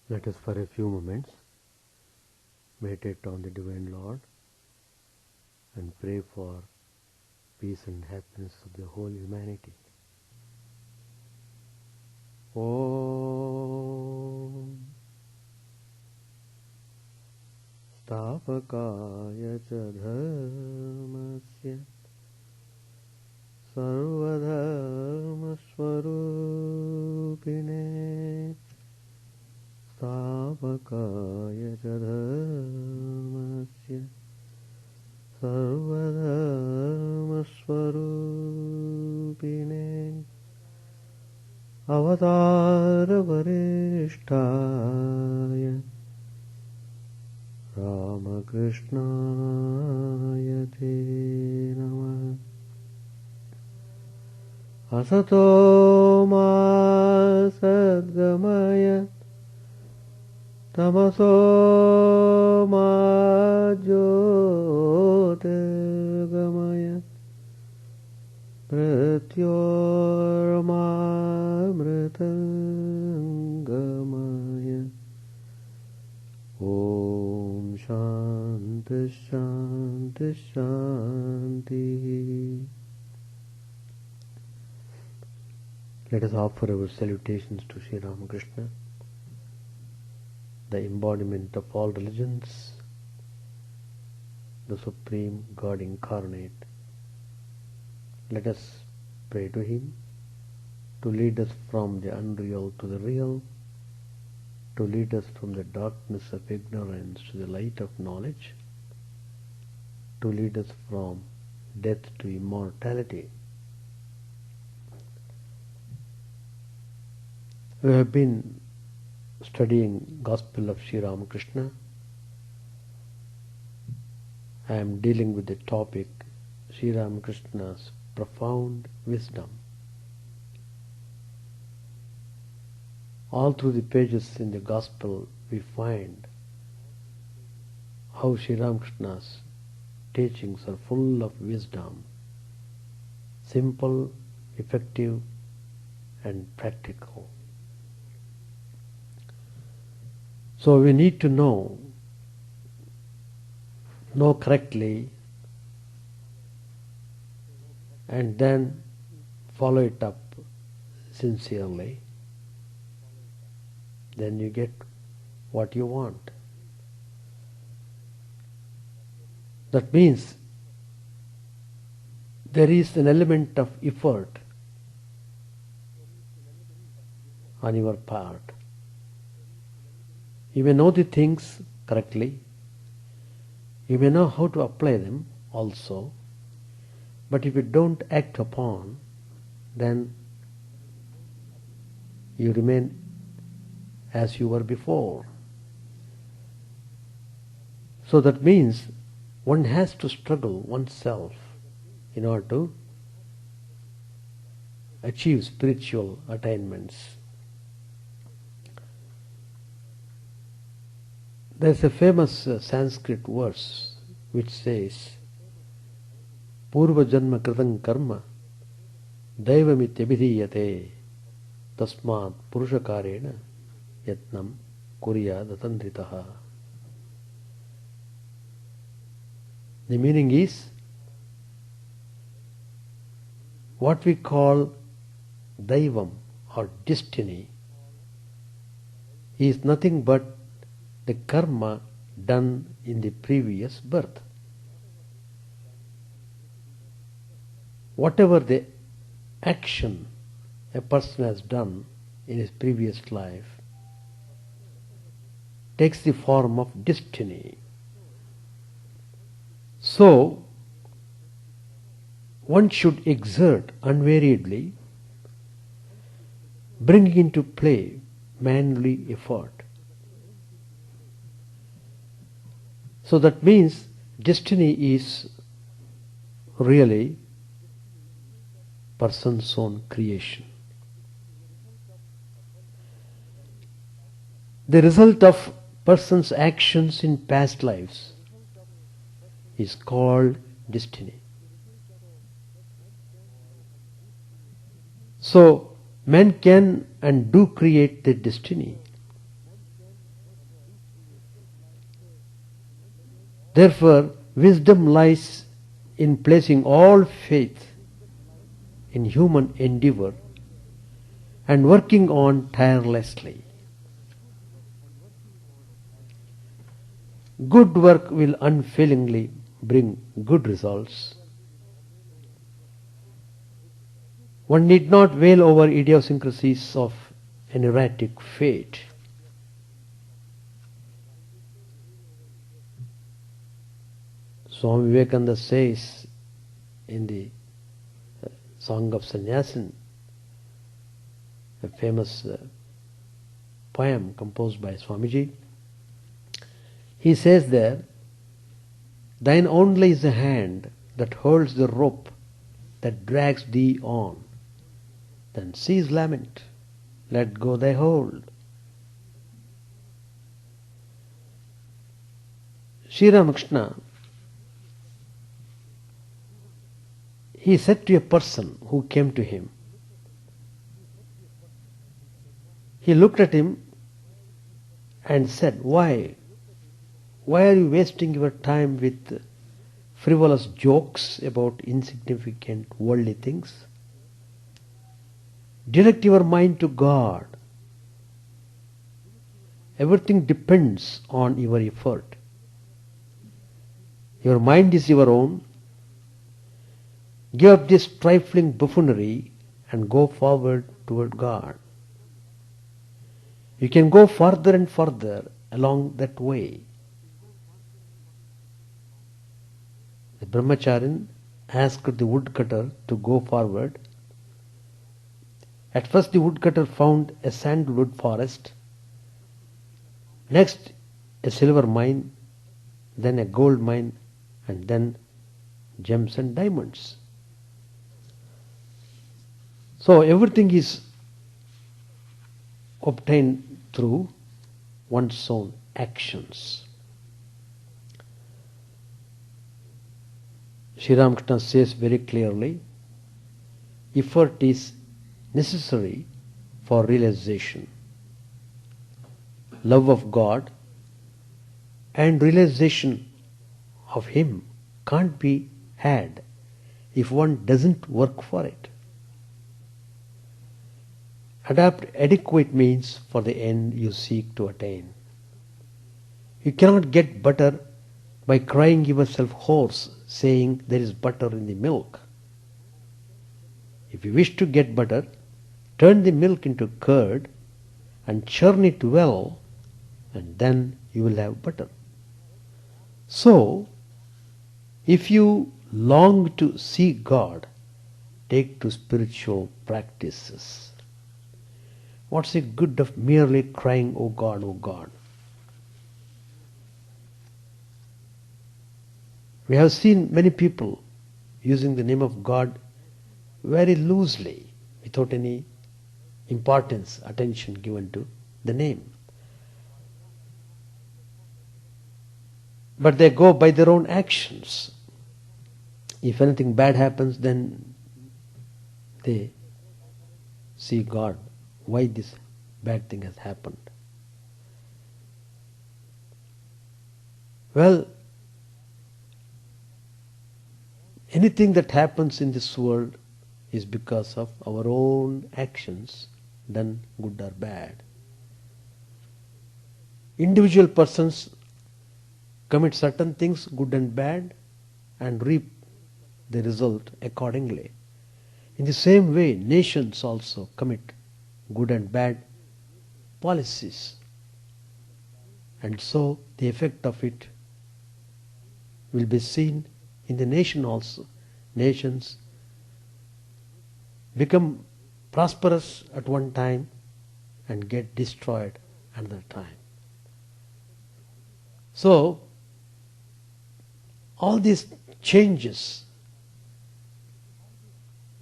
Let us for a few moments meditate on the Divine Lord and pray for peace and happiness of the whole humanity. Om Stapakaya cha dharmasya sarvadharma swarupine Stapakaya cha dharmasya sarvadharma swarupine Avatara varishtaya Ramakrishna te namah Asato ma sadgamaya Tamaso ma jyotirgamaya Pratyorma mritangamaya Om Shanti Shanti Shanti. Let us offer our salutations to Sri Ramakrishna, the embodiment of all religions, the Supreme God Incarnate. Let us pray to Him to lead us from the unreal to the real, to lead us from the darkness of ignorance to the light of knowledge, to lead us from death to immortality. We have been studying Gospel of Sri Ramakrishna. I am dealing with the topic Sri Ramakrishna's profound wisdom. All through the pages in the Gospel we find how Sri Ramakrishna's teachings are full of wisdom, simple, effective and practical. So we need to know correctly and then follow it up sincerely. Then you get what you want. That means there is an element of effort on your part. You may know the things correctly, you may know how to apply them also, but if you don't act upon, then you remain as you were before. So that means one has to struggle oneself in order to achieve spiritual attainments. There is a famous Sanskrit verse which says, Purva janma kritam karma daivamityabhidhiyate tasmat purushakarena yatnam kurya datandritaha. The meaning is, what we call daivam or destiny is nothing but the karma done in the previous birth. Whatever the action a person has done in his previous life takes the form of destiny. So, one should exert unweariedly, bringing into play manly effort. So that means destiny is really person's own creation. The result of person's actions in past lives is called destiny. So, men can and do create their destiny. Therefore, wisdom lies in placing all faith in human endeavor and working on tirelessly. Good work will unfailingly bring good results. One need not wail over idiosyncrasies of an erratic fate. Swami Vivekananda says in the Song of Sannyasin, a famous poem composed by Swamiji, he says there, "Thine only is the hand that holds the rope that drags thee on. Then cease lament, let go thy hold." Sri Ramakrishna, he said to a person who came to him, he looked at him and said, Why are you wasting your time with frivolous jokes about insignificant worldly things? Direct your mind to God. Everything depends on your effort. Your mind is your own. Give up this trifling buffoonery and go forward toward God. You can go further and further along that way. The brahmacharin asked the woodcutter to go forward. At first the woodcutter found a sandalwood forest, next a silver mine, then a gold mine, and then gems and diamonds. So everything is obtained through one's own actions. Sri Ramakrishna says very clearly, effort is necessary for realization. Love of God and realization of Him can't be had if one doesn't work for it. Adopt adequate means for the end you seek to attain. You cannot get butter by crying yourself hoarse, saying there is butter in the milk. If you wish to get butter, turn the milk into curd and churn it well, and then you will have butter. So, if you long to see God, take to spiritual practices. What's the good of merely crying, "Oh God, oh God"? We have seen many people using the name of God very loosely, without any importance, attention given to the name. But they go by their own actions. If anything bad happens, then they see God. Why this bad thing has happened? Well, anything that happens in this world is because of our own actions, done good or bad. Individual persons commit certain things, good and bad, and reap the result accordingly. In the same way, nations also commit good and bad policies. And so the effect of it will be seen in the nation also. Nations become prosperous at one time and get destroyed another time. So, all these changes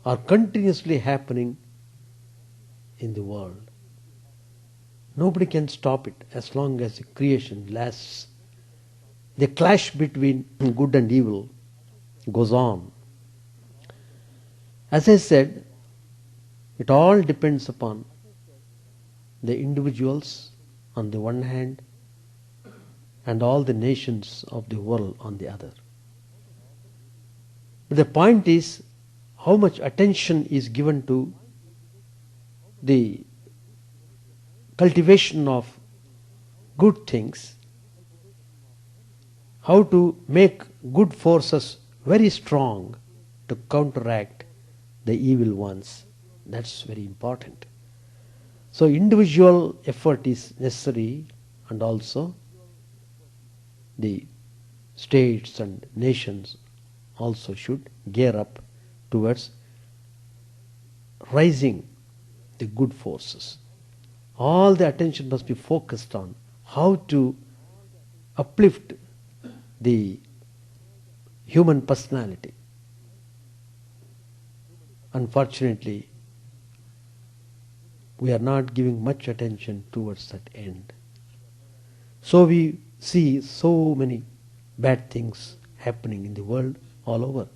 are continuously happening in the world. Nobody can stop it as long as the creation lasts. The clash between good and evil goes on. As I said, it all depends upon the individuals on the one hand and all the nations of the world on the other. But the point is how much attention is given to the cultivation of good things, how to make good forces very strong to counteract the evil ones. That's very important. So individual effort is necessary, and also the states and nations also should gear up towards raising the good forces. All the attention must be focused on how to uplift the human personality. Unfortunately, we are not giving much attention towards that end. So we see so many bad things happening in the world all over.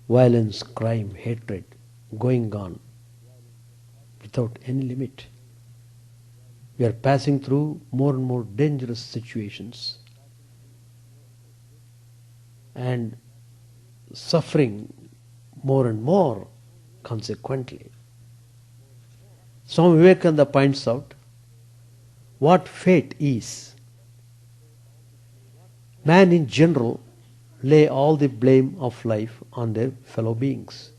Violence, crime, hatred going on without any limit. We are passing through more and more dangerous situations and suffering more and more consequently. Swami Vivekananda points out what fate is. Man in general lay all the blame of life on their fellow beings,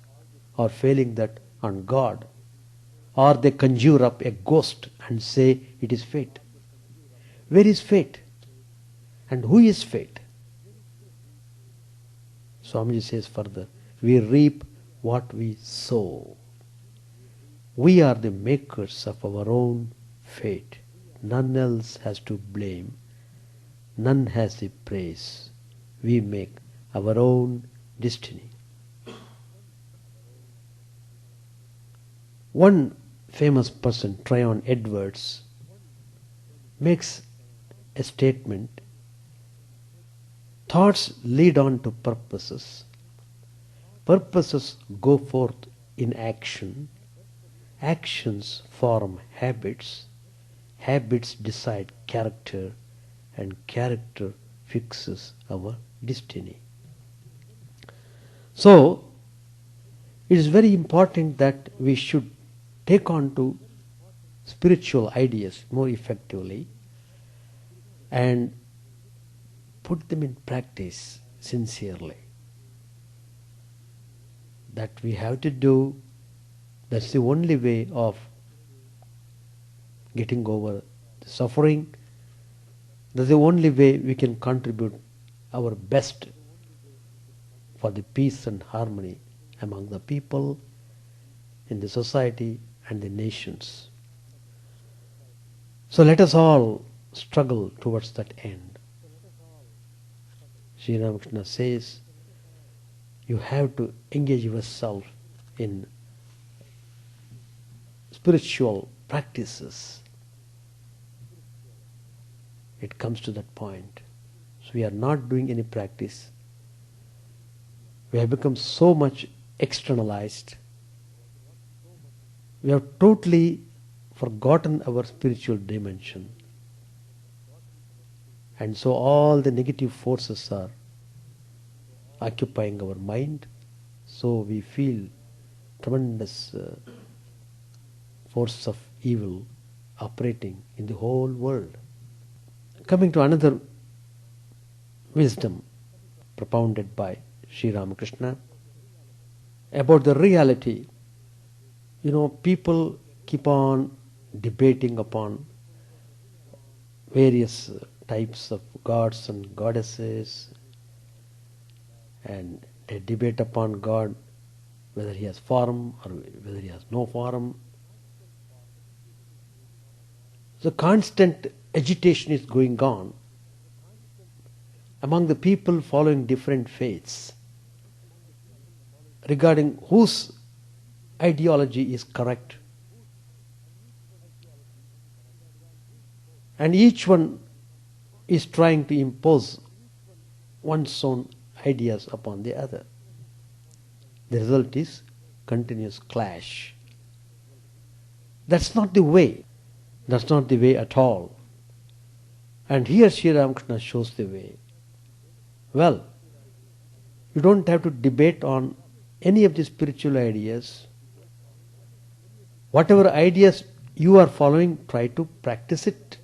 or failing that on God, or they conjure up a ghost and say it is fate. Where is fate? And who is fate? Swamiji says further, we reap what we sow. We are the makers of our own fate. None else has to blame. None has the praise. We make our own destiny. One famous person, Tryon Edwards, makes a statement: thoughts lead on to purposes. Purposes go forth in action. Actions form habits. Habits decide character, and character fixes our destiny. So, it is very important that we should take on to spiritual ideas more effectively and put them in practice sincerely. That we have to do. That's the only way of getting over the suffering. That's the only way we can contribute our best for the peace and harmony among the people, in the society and the nations. So let us all struggle towards that end. Sri Ramakrishna says, you have to engage yourself in spiritual practices. It comes to that point. So we are not doing any practice. We have become so much externalized. We have totally forgotten our spiritual dimension. And so all the negative forces are occupying our mind. So we feel tremendous force of evil operating in the whole world. Coming to another wisdom propounded by Sri Ramakrishna about the reality. You know, people keep on debating upon various types of gods and goddesses, and they debate upon God, whether he has form or whether he has no form. So constant agitation is going on among the people following different faiths regarding whose ideology is correct. And each one is trying to impose one's own ideas upon the other. The result is continuous clash. That's not the way. That's not the way at all. And here Sri Ramakrishna shows the way. Well, you don't have to debate on any of the spiritual ideas. Whatever ideas you are following, try to practice it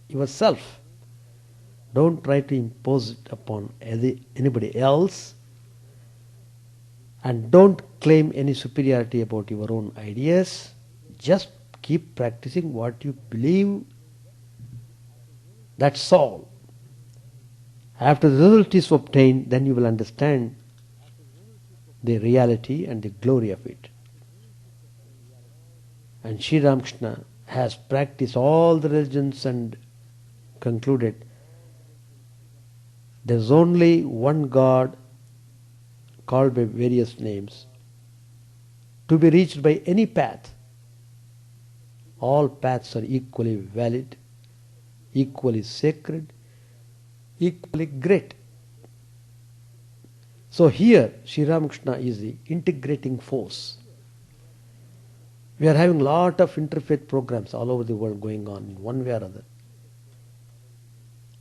yourself. Don't try to impose it upon anybody else. And don't claim any superiority about your own ideas. Just keep practicing what you believe. That's all. After the result is obtained, then you will understand the reality and the glory of it. And Sri Ramakrishna has practiced all the religions and concluded there is only one God called by various names to be reached by any path. All paths are equally valid, equally sacred, equally great. So here Sri Ramakrishna is the integrating force. We are having a lot of interfaith programs all over the world going on in one way or other.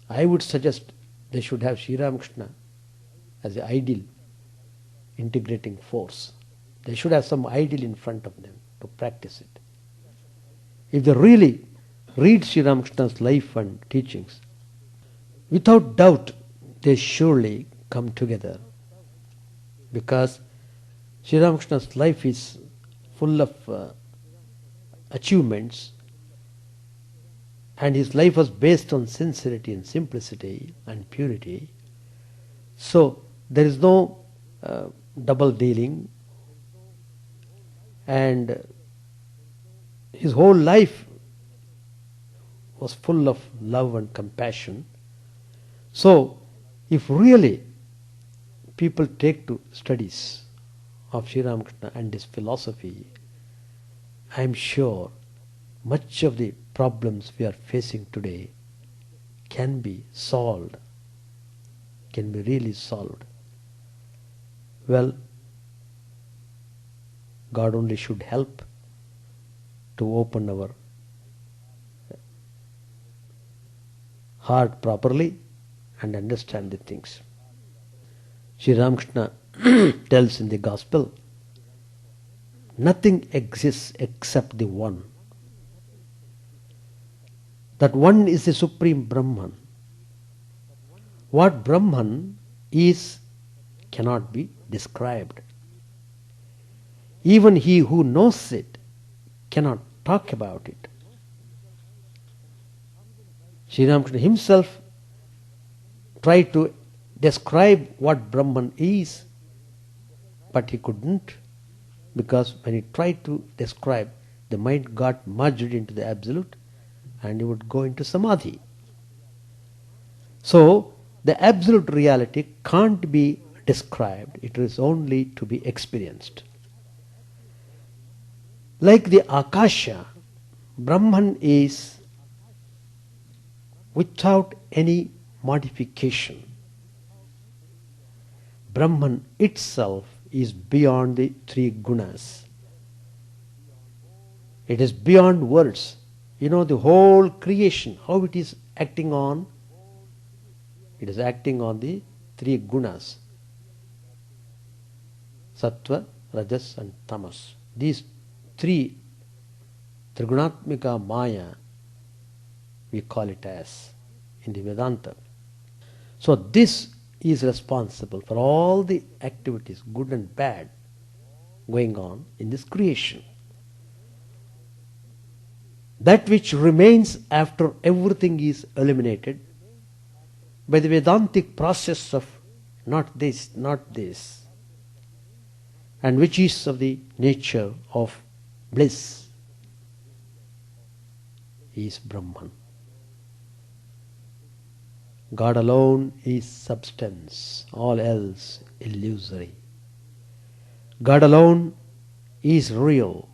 I would suggest they should have Sri Ramakrishna as the ideal integrating force. They should have some ideal in front of them to practice it. If they really read Sri Ramakrishna's life and teachings, without doubt they surely come together, because Sri Ramakrishna's life is full of achievements, and his life was based on sincerity and simplicity and purity. So there is no double dealing, and his whole life was full of love and compassion. So if really people take to studies of Sri Ramakrishna and his philosophy, I am sure much of the problems we are facing today can be solved, can be really solved. Well, God only should help to open our heart properly and understand the things. Sri Ramakrishna tells in the Gospel, nothing exists except the One. That One is the Supreme Brahman. What Brahman is cannot be described. Even he who knows it cannot talk about it. Sri Ramakrishna himself tried to describe what Brahman is, but he couldn't, because when he tried to describe, the mind got merged into the absolute and he would go into samadhi. So the absolute reality can't be described, it is only to be experienced. Like the Akasha, Brahman is without any modification. Brahman itself is beyond the three gunas. It is beyond words. You know, the whole creation, how it is acting on? It is acting on the three gunas. Sattva, Rajas and Tamas. These three, Trigunatmika Maya, we call it as in the Vedanta. So this is responsible for all the activities, good and bad, going on in this creation. That which remains after everything is eliminated by the Vedantic process of not this, not this, and which is of the nature of bliss, is Brahman. God alone is substance, all else illusory. God alone is real,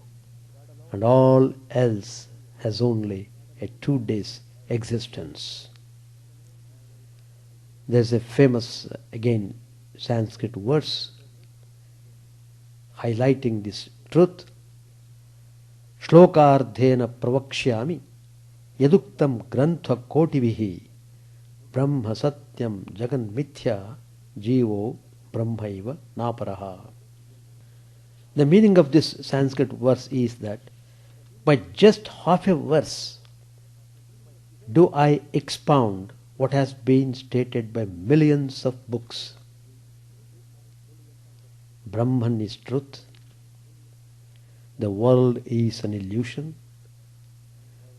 and all else has only a 2 days existence. There's a famous, again, Sanskrit verse highlighting this truth. Shlokardhena pravakshyami yaduktam grantha kotivihi Brahma Satyam Jagan Mithya Jivo Brahmaiva Naparaha. The meaning of this Sanskrit verse is that by just half a verse do I expound what has been stated by millions of books. Brahman is truth. The world is an illusion.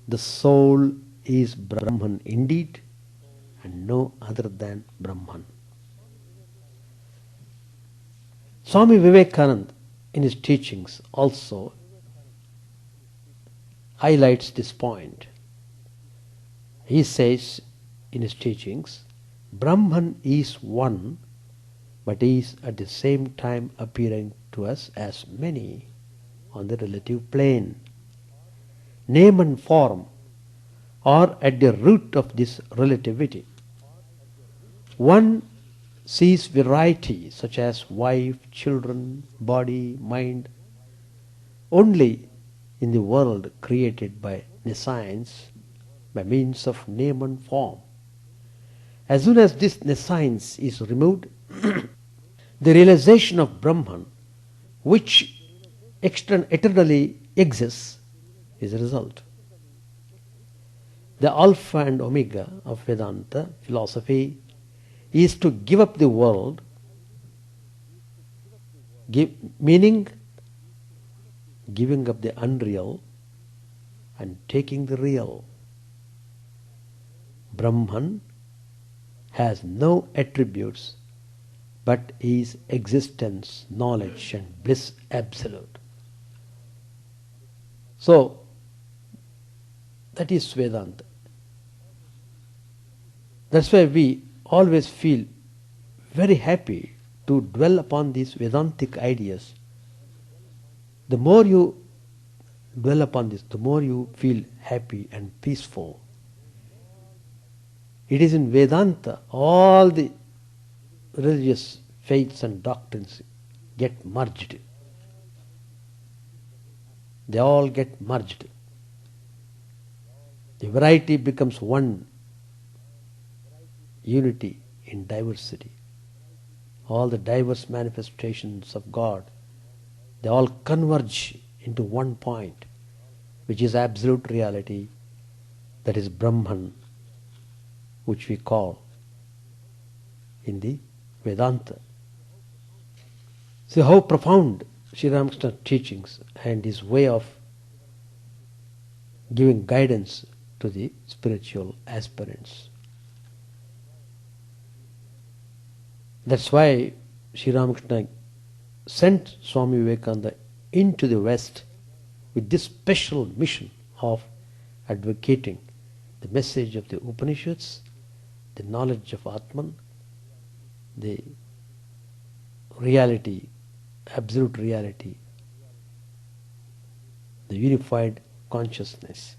The soul is Brahman indeed, and no other than Brahman. Swami Vivekananda in his teachings also highlights this point. He says in his teachings, Brahman is one, but is at the same time appearing to us as many on the relative plane. Name and form are at the root of this relativity. One sees variety such as wife, children, body, mind only in the world created by nescience by means of name and form. As soon as this nescience is removed, the realization of Brahman, which eternally exists, is a result. The Alpha and Omega of Vedanta philosophy is to give up the world, meaning giving up the unreal and taking the real. Brahman has no attributes but is existence, knowledge and bliss absolute. So, that is Vedanta. That's why we always feel very happy to dwell upon these Vedantic ideas. The more you dwell upon this, the more you feel happy and peaceful. It is in Vedanta all the religious faiths and doctrines get merged. They all get merged. The variety becomes one unity in diversity. All the diverse manifestations of God, they all converge into one point, which is absolute reality, that is Brahman, which we call in the Vedanta. See how profound Sri Ramakrishna's teachings and his way of giving guidance to the spiritual aspirants. That's why Sri Ramakrishna sent Swami Vivekananda into the West with this special mission of advocating the message of the Upanishads, the knowledge of Atman, the reality, absolute reality, the unified consciousness,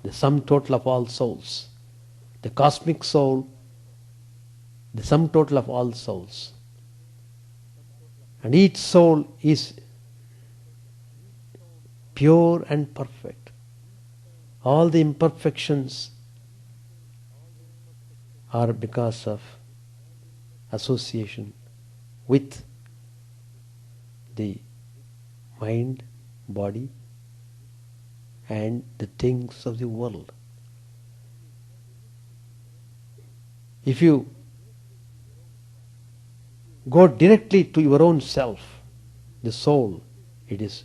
the sum total of all souls, the cosmic soul, the sum total of all souls. And each soul is pure and perfect. All the imperfections are because of association with the mind, body, and the things of the world. If you go directly to your own self, the soul, it is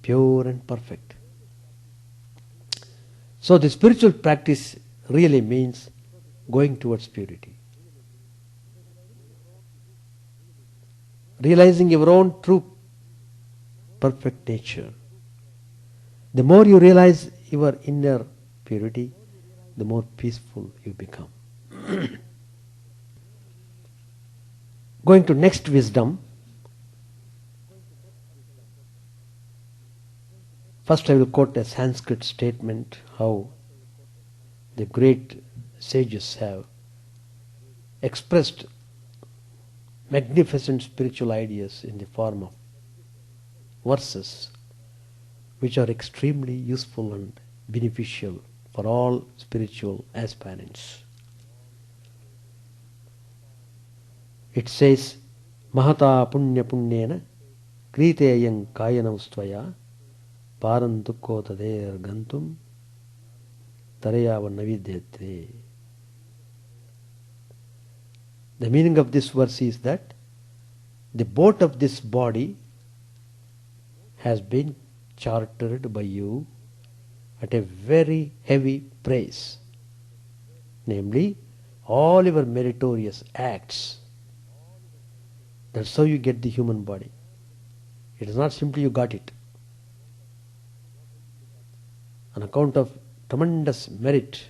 pure and perfect. So the spiritual practice really means going towards purity. Realizing your own true perfect nature. The more you realize your inner purity, the more peaceful you become. Going to next wisdom. First I will quote a Sanskrit statement, how the great sages have expressed magnificent spiritual ideas in the form of verses which are extremely useful and beneficial for all spiritual aspirants. It says, Mahata punya punyena kriteyang kayanamstvaya parantukko tader gantum tarayava navidyate. The meaning of this verse is that the boat of this body has been chartered by you at a very heavy price, namely all your meritorious acts. That's how you get the human body. It is not simply you got it. On account of tremendous merit,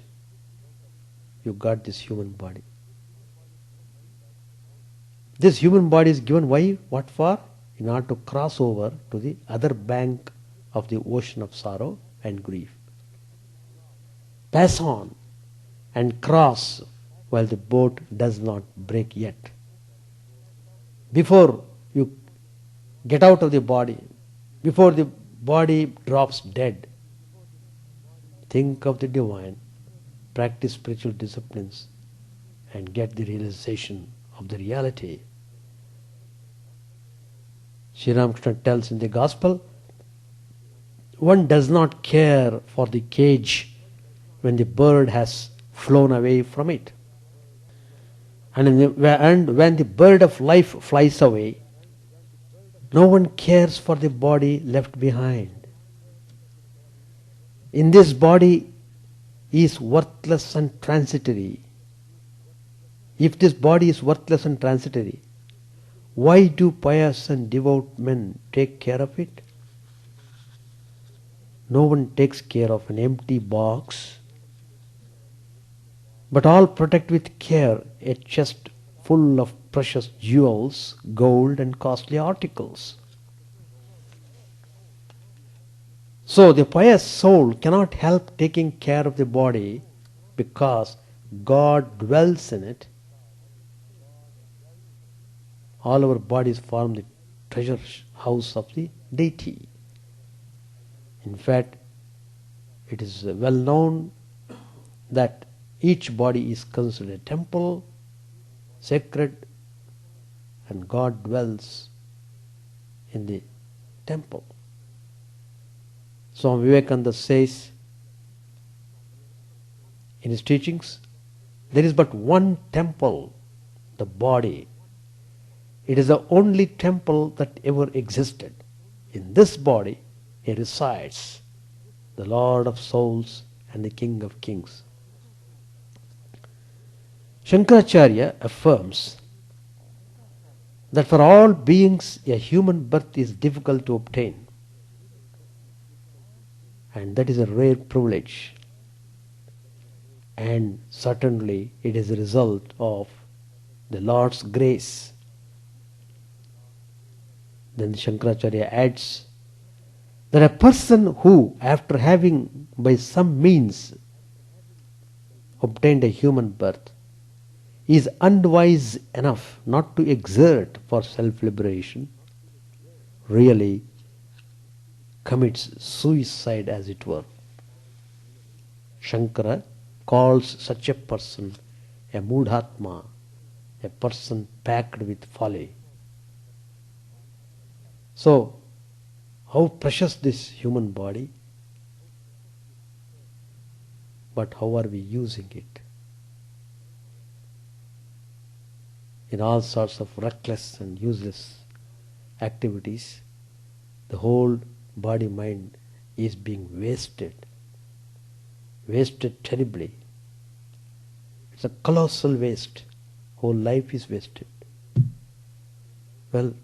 you got this human body. This human body is given why? What for? In order to cross over to the other bank of the ocean of sorrow and grief. Pass on and cross while the boat does not break yet. Before you get out of the body, before the body drops dead, think of the divine, practice spiritual disciplines, and get the realization of the reality. Sri Ramakrishna tells in the Gospel, one does not care for the cage when the bird has flown away from it. And when the bird of life flies away, no one cares for the body left behind. In this body is worthless and transitory. If this body is worthless and transitory, why do pious and devout men take care of it? No one takes care of an empty box, but all protect with care a chest full of precious jewels, gold and costly articles. So the pious soul cannot help taking care of the body because God dwells in it. All our bodies form the treasure house of the deity. In fact, it is well known that each body is considered a temple, sacred, and God dwells in the temple. Swami Vivekananda says in his teachings, there is but one temple, the body. It is the only temple that ever existed. In this body, he resides, the Lord of souls and the King of kings. Shankaracharya affirms that for all beings a human birth is difficult to obtain, and that is a rare privilege, and certainly it is a result of the Lord's grace. Then Shankaracharya adds that a person who, after having by some means obtained a human birth, is unwise enough not to exert for self-liberation, really commits suicide, as it were. Shankara calls such a person a mudhatma, a person packed with folly. So, how precious this human body, but how are we using it? In all sorts of reckless and useless activities, the whole body-mind is being wasted terribly. It's a colossal waste. Whole life is wasted. Well,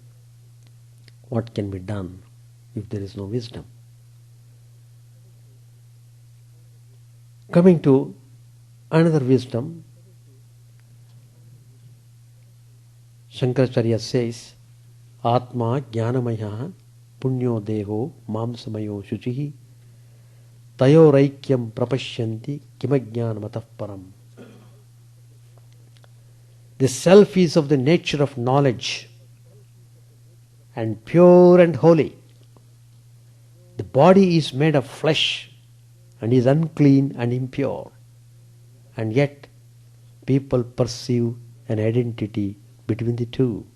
what can be done if there is no wisdom? Coming to another wisdom, Shankaracharya says, Atma jnanamaya punyo deho mamsamayo shuchihi tayoraikyam prapashyanti kimajnanamatah param. The self is of the nature of knowledge and pure and holy. The body is made of flesh and is unclean and impure, and yet people perceive an identity between the two.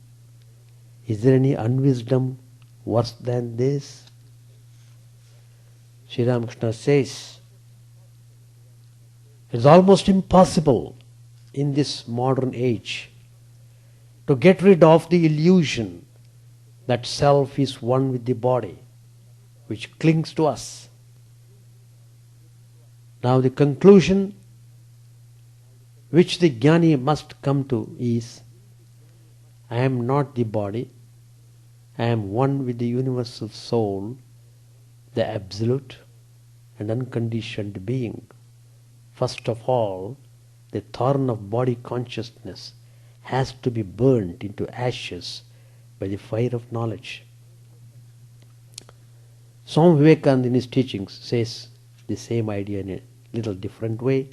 Is there any unwisdom worse than this? Sri Ramakrishna says, it's almost impossible in this modern age to get rid of the illusion that self is one with the body, which clings to us. Now the conclusion which the jnani must come to is, I am not the body, I am one with the universal soul, the absolute and unconditioned being. First of all, the thorn of body consciousness has to be burnt into ashes by the fire of knowledge. Swami Vivekananda in his teachings says the same idea in a little different way.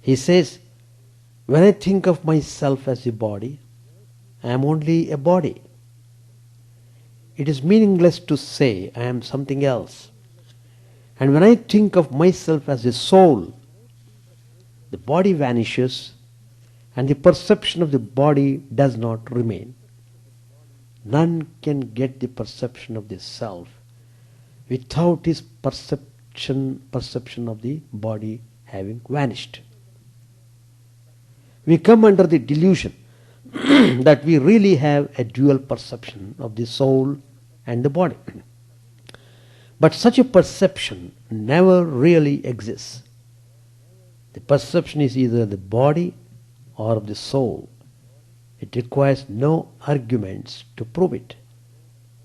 He says, when I think of myself as a body, I am only a body. It is meaningless to say I am something else. And when I think of myself as a soul, the body vanishes and the perception of the body does not remain. None can get the perception of the self without his perception of the body having vanished. We come under the delusion that we really have a dual perception of the soul and the body. But such a perception never really exists. The perception is either the body or of the soul. It requires no arguments to prove it.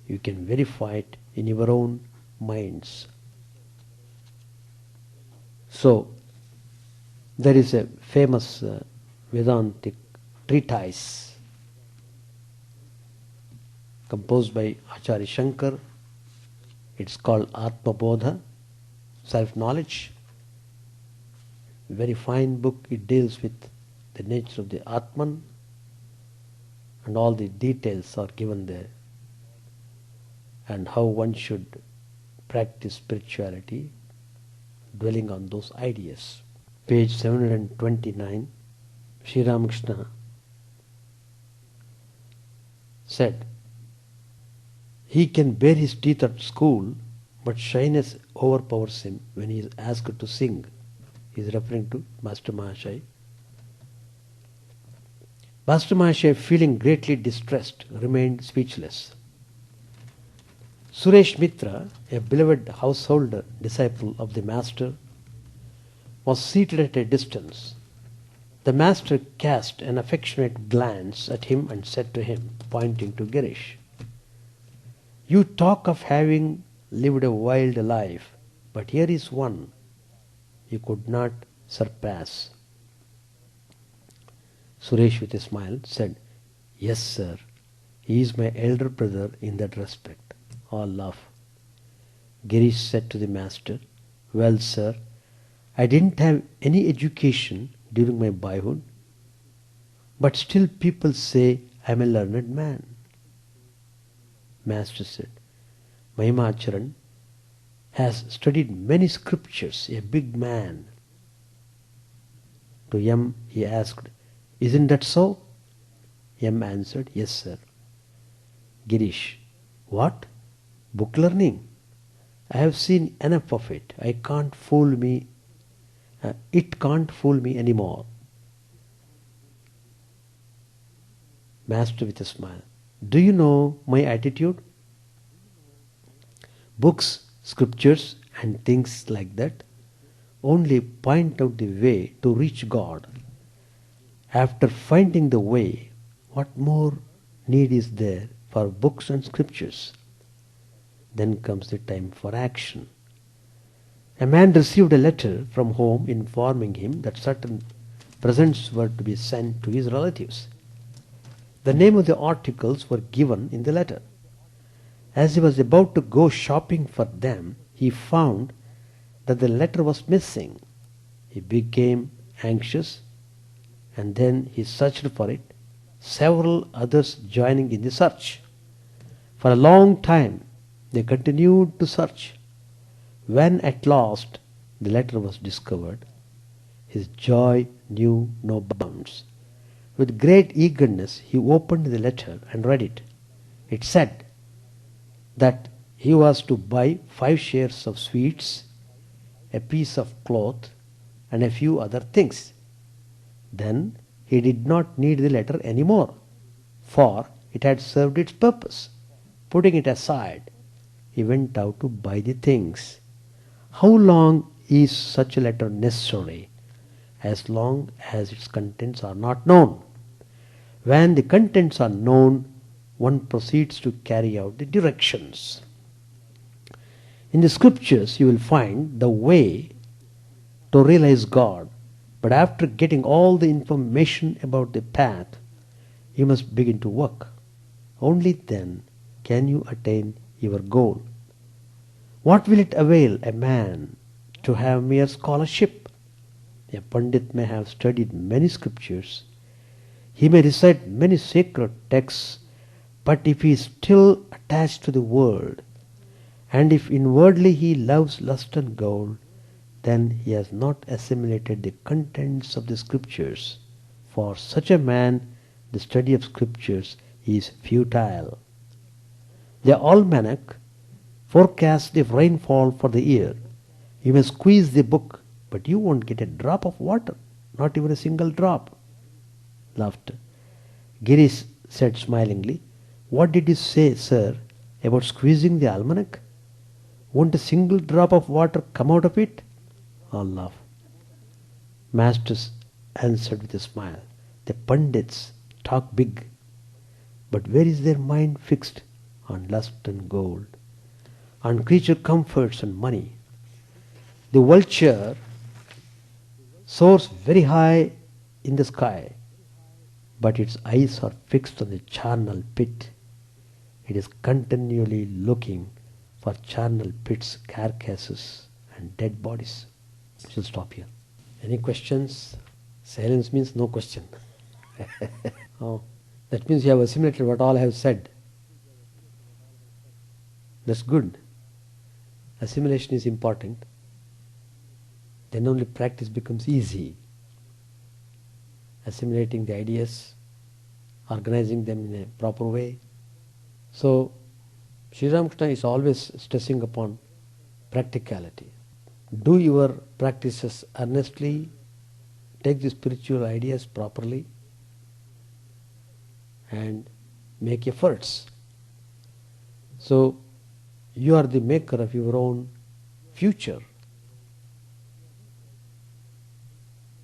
You can verify it in your own minds. So, there is a famous Vedantic treatise composed by Acharya Shankar. It's called Atma Bodha, self-knowledge. Very fine book. It deals with the nature of the Atman and all the details are given there and how one should practice spirituality dwelling on those ideas. Page 729, Sri Ramakrishna said, he can bare his teeth at school, but shyness overpowers him when he is asked to sing. He is referring to Master Mahashaya. Master Mahashaya, feeling greatly distressed, remained speechless. Suresh Mitra, a beloved householder, disciple of the Master, was seated at a distance. The Master cast an affectionate glance at him and said to him, pointing to Girish, you talk of having lived a wild life, but here is one you could not surpass. Suresh, with a smile, said, yes, sir, he is my elder brother in that respect. All laugh. Girish said to the Master, well, sir, I didn't have any education during my boyhood, but still people say I am a learned man. Master said, Mahimaacharan has studied many scriptures, a big man. To Yam he asked, isn't that so? Yam answered, yes, sir. Girish, what? Book learning? I have seen enough of it. It can't fool me anymore. Master with a smile, do you know my attitude? Books, scriptures and things like that only point out the way to reach God. After finding the way, what more need is there for books and scriptures? Then comes the time for action. A man received a letter from home informing him that certain presents were to be sent to his relatives. The name of the articles were given in the letter. As he was about to go shopping for them, he found that the letter was missing. He became anxious and then he searched for it, several others joining in the search. For a long time they continued to search. When at last the letter was discovered, his joy knew no bounds. With great eagerness he opened the letter and read it. It said that he was to buy 5 shares of sweets, a piece of cloth, and a few other things. Then he did not need the letter any more, for it had served its purpose. Putting it aside, he went out to buy the things. How long is such a letter necessary? As long as its contents are not known. When the contents are known, one proceeds to carry out the directions. In the scriptures, you will find the way to realize God, but after getting all the information about the path, you must begin to work. Only then can you attain your goal. What will it avail a man to have mere scholarship? A Pandit may have studied many scriptures, he may recite many sacred texts, but if he is still attached to the world, and if inwardly he loves lust and gold, then he has not assimilated the contents of the scriptures. For such a man, the study of scriptures is futile. The almanac forecasts the rainfall for the year. You may squeeze the book, but you won't get a drop of water, not even a single drop. Laughter. Girish said smilingly, "What did you say, sir, about squeezing the almanac? Won't a single drop of water come out of it?" All laugh. Master answered with a smile, "The Pandits talk big, but where is their mind fixed? On lust and gold, on creature comforts and money. The vulture soars very high in the sky, but its eyes are fixed on the charnel pit. It is continually looking for charnel pits, carcasses, and dead bodies." We shall stop here. Any questions? Silence means no question. Oh, that means you have assimilated what all I have said. That's good. Assimilation is important. Then only practice becomes easy. Assimilating the ideas, organizing them in a proper way. So, Sri Ramakrishna is always stressing upon practicality. Do your practices earnestly, take the spiritual ideas properly, and make efforts. So, you are the maker of your own future.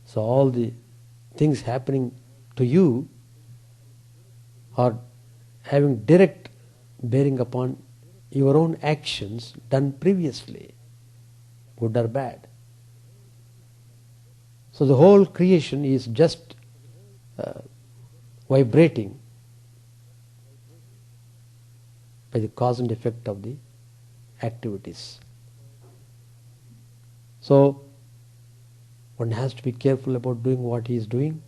So all the things happening to you are having direct bearing upon your own actions done previously, good or bad. So the whole creation is just vibrating by the cause and effect of the activities. So one has to be careful about doing what he is doing.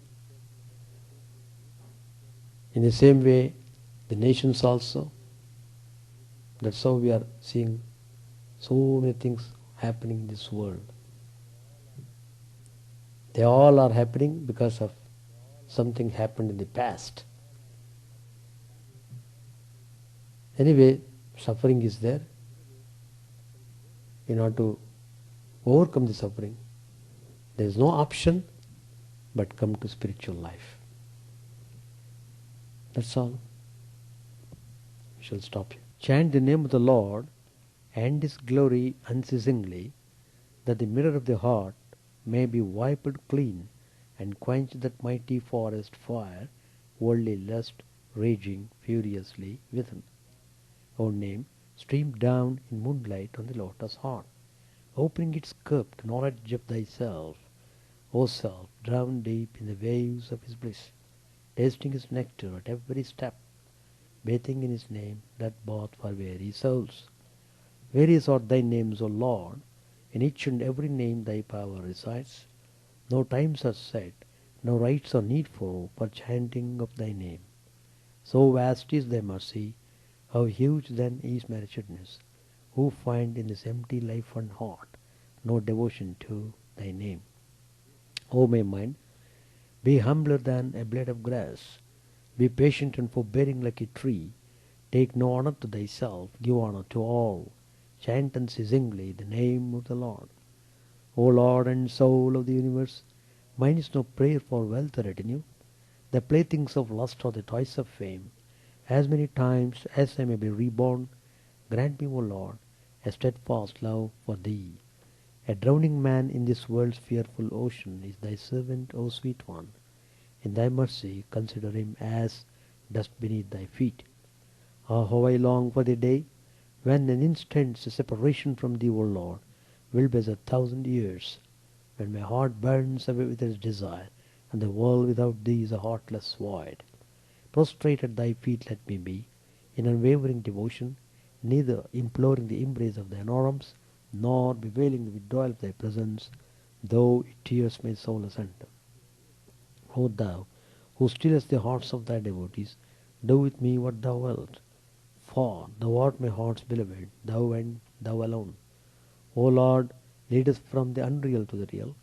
In the same way, the nations also. That's how we are seeing so many things happening in this world. They all are happening because of something happened in the past. Anyway, suffering is there. In order to overcome the suffering, there is no option but come to spiritual life. That's all. We shall stop here. Chant the name of the Lord and His glory unceasingly, that the mirror of the heart may be wiped clean and quench that mighty forest fire, worldly lust raging furiously within. O name, stream down in moonlight on the lotus heart, opening its cup to knowledge of thyself. O self, drowned deep in the waves of his bliss, tasting his nectar at every step, bathing in his name, that bath for weary souls. Various are thy names, O Lord, in each and every name thy power resides. No times are set, no rites are needful for chanting of thy name. So vast is thy mercy, how huge then is my wretchedness, who find in this empty life and heart no devotion to thy name. O my mind, Be humbler than a blade of grass. Be patient and forbearing like a tree. Take no honor to thyself, give honor to all. Chant unceasingly the name of the Lord. O Lord and soul of the universe, mine is no prayer for wealth or retinue. The playthings of lust are the toys of fame. As many times as I may be reborn, grant me, O Lord, a steadfast love for thee. A drowning man in this world's fearful ocean is thy servant, O sweet one. In thy mercy consider him as dust beneath thy feet. Ah, how I long for the day when an instant's separation from thee, O Lord, will be as 1,000 years, when my heart burns away with its desire, and the world without thee is a heartless void. Prostrate at thy feet let me be, in unwavering devotion, neither imploring the embrace of thine arms, nor bewailing the withdrawal of thy presence, though it tears my soul asunder. O thou, who stillest the hearts of thy devotees, do with me what thou wilt. For thou art my heart's beloved, thou and thou alone. O Lord, lead us from the unreal to the real,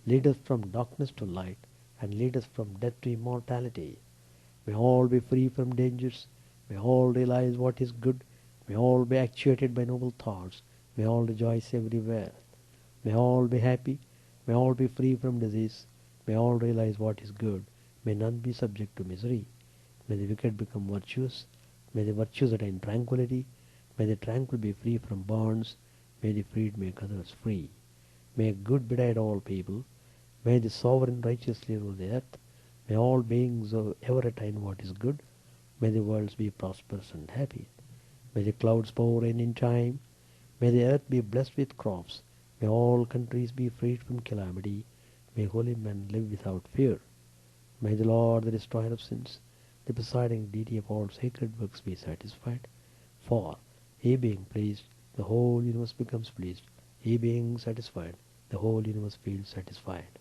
lead us from darkness to light, and lead us from death to immortality. May all be free from dangers, may all realize what is good, may all be actuated by noble thoughts, may all rejoice everywhere. May all be happy, may all be free from disease, may all realize what is good, may none be subject to misery. May the wicked become virtuous, may the virtuous attain tranquility, may the tranquil be free from bonds, may the freed make others free. May good betide all people, may the sovereign righteously rule the earth, may all beings ever attain what is good, may the worlds be prosperous and happy. May the clouds pour rain in time, may the earth be blessed with crops, may all countries be freed from calamity, may holy men live without fear. May the Lord, the destroyer of sins, the presiding deity of all sacred works, be satisfied. For, he being pleased, the whole universe becomes pleased. He being satisfied, the whole universe feels satisfied.